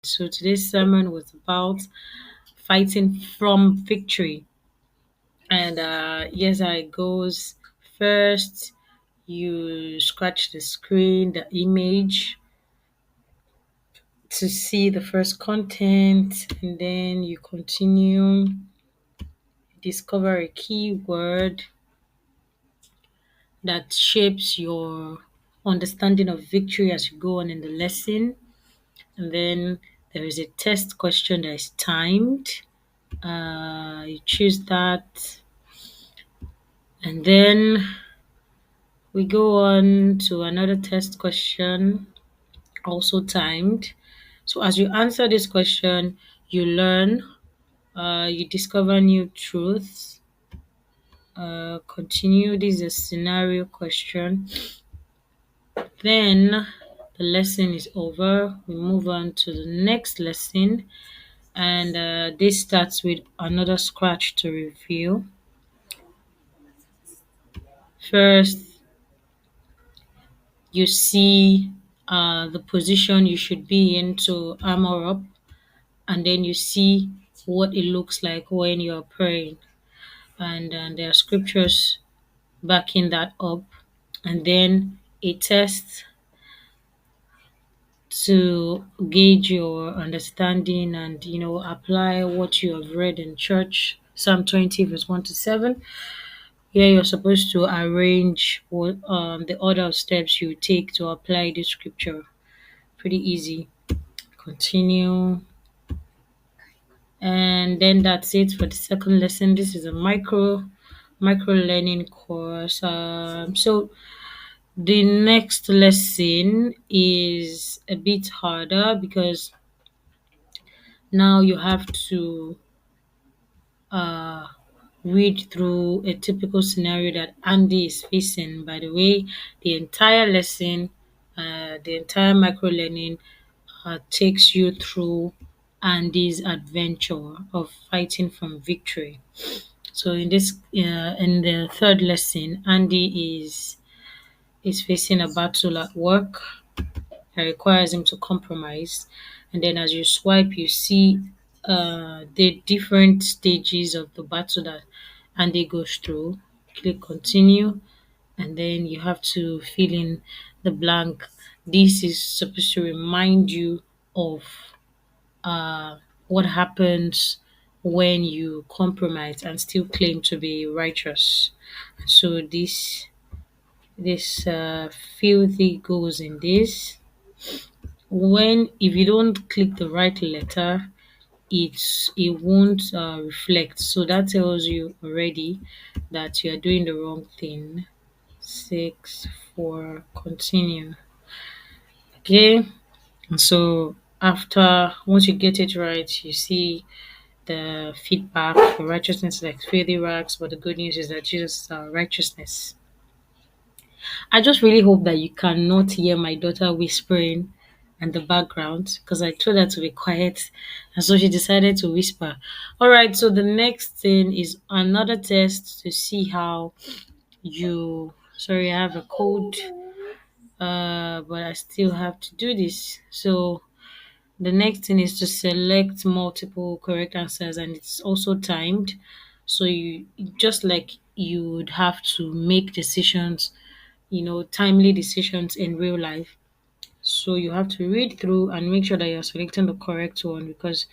So today's sermon was about fighting from victory. And yes, how it goes. First, you scratch the screen, the image to see the first content, and then you continue, discover a keyword that shapes your understanding of victory as you go on in the lesson. And then there is a test question that is timed. You choose that, and then we go on to another test question, also timed. So as you answer this question, you learn, you discover new truths. Continue. This is a scenario question. Then the lesson is over. We move on to the next lesson, and this starts with another scratch to review. First, you see the position you should be in to armor up, and then you see what it looks like when you're praying. And there are scriptures backing that up, and then a test to gauge your understanding and apply what you have read in church. Psalm 20 verse 1 to 7. Here you're supposed to arrange what the order of steps you take to apply the scripture. Pretty easy. Continue. And then that's it for the second lesson. This is a micro learning course. So the next lesson is a bit harder because now you have to uh, read through a typical scenario that Andy is facing. By the way, the entire lesson, the entire micro learning takes you through Andy's adventure of fighting from victory. So in the third lesson, Andy is facing a battle at work that requires him to compromise. And then as you swipe, you see the different stages of the battle that Andy goes through. Click continue, and then you have to fill in the blank. This is supposed to remind you of uh, what happens when you compromise and still claim to be righteous. So this filthy goes in this. When if you don't click the right letter, it won't reflect. So that tells you already that you are doing the wrong thing. 6 4 continue. Okay. And so after once you get it right, you see the feedback. For righteousness is like filthy rags, but the good news is that Jesus is our righteousness. I just really hope that you cannot hear my daughter whispering in the background because I told her to be quiet, and so she decided to whisper. All right, so the next thing is another test to see how you. Sorry, I have a cold, but I still have to do this. So the next thing is to select multiple correct answers, and it's also timed. So you just like you would have to make decisions, timely decisions in real life. So you have to read through and make sure that you're selecting the correct one because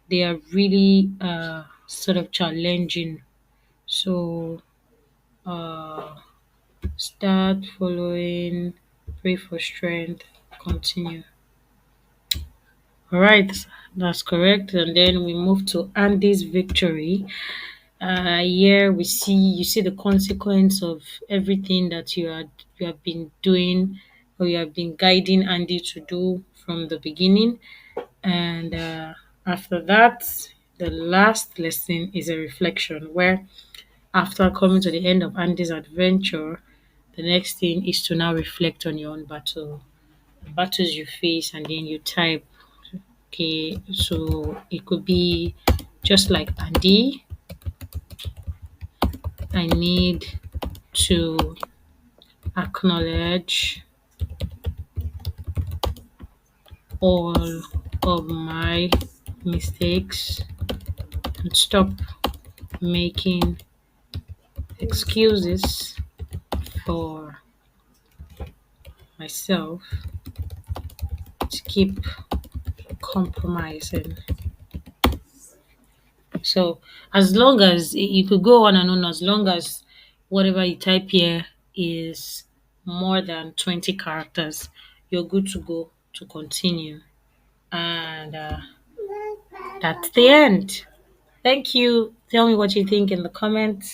they are really sort of challenging. So uh, start following, pray for strength, continue. All right, that's correct. And then we move to Andy's victory. Here you see the consequence of everything that you have been doing or you have been guiding Andy to do from the beginning. And after that, the last lesson is a reflection where after coming to the end of Andy's adventure, the next thing is to now reflect on your own battle, the battles you face, and then you type. Okay, so it could be just like Andy. I need to acknowledge all of my mistakes and stop making excuses for myself to keep compromising. So as long as you could go on and on, as long as whatever you type here is more than 20 characters, you're good to go to continue. And that's the end. Thank you. Tell me what you think in the comments.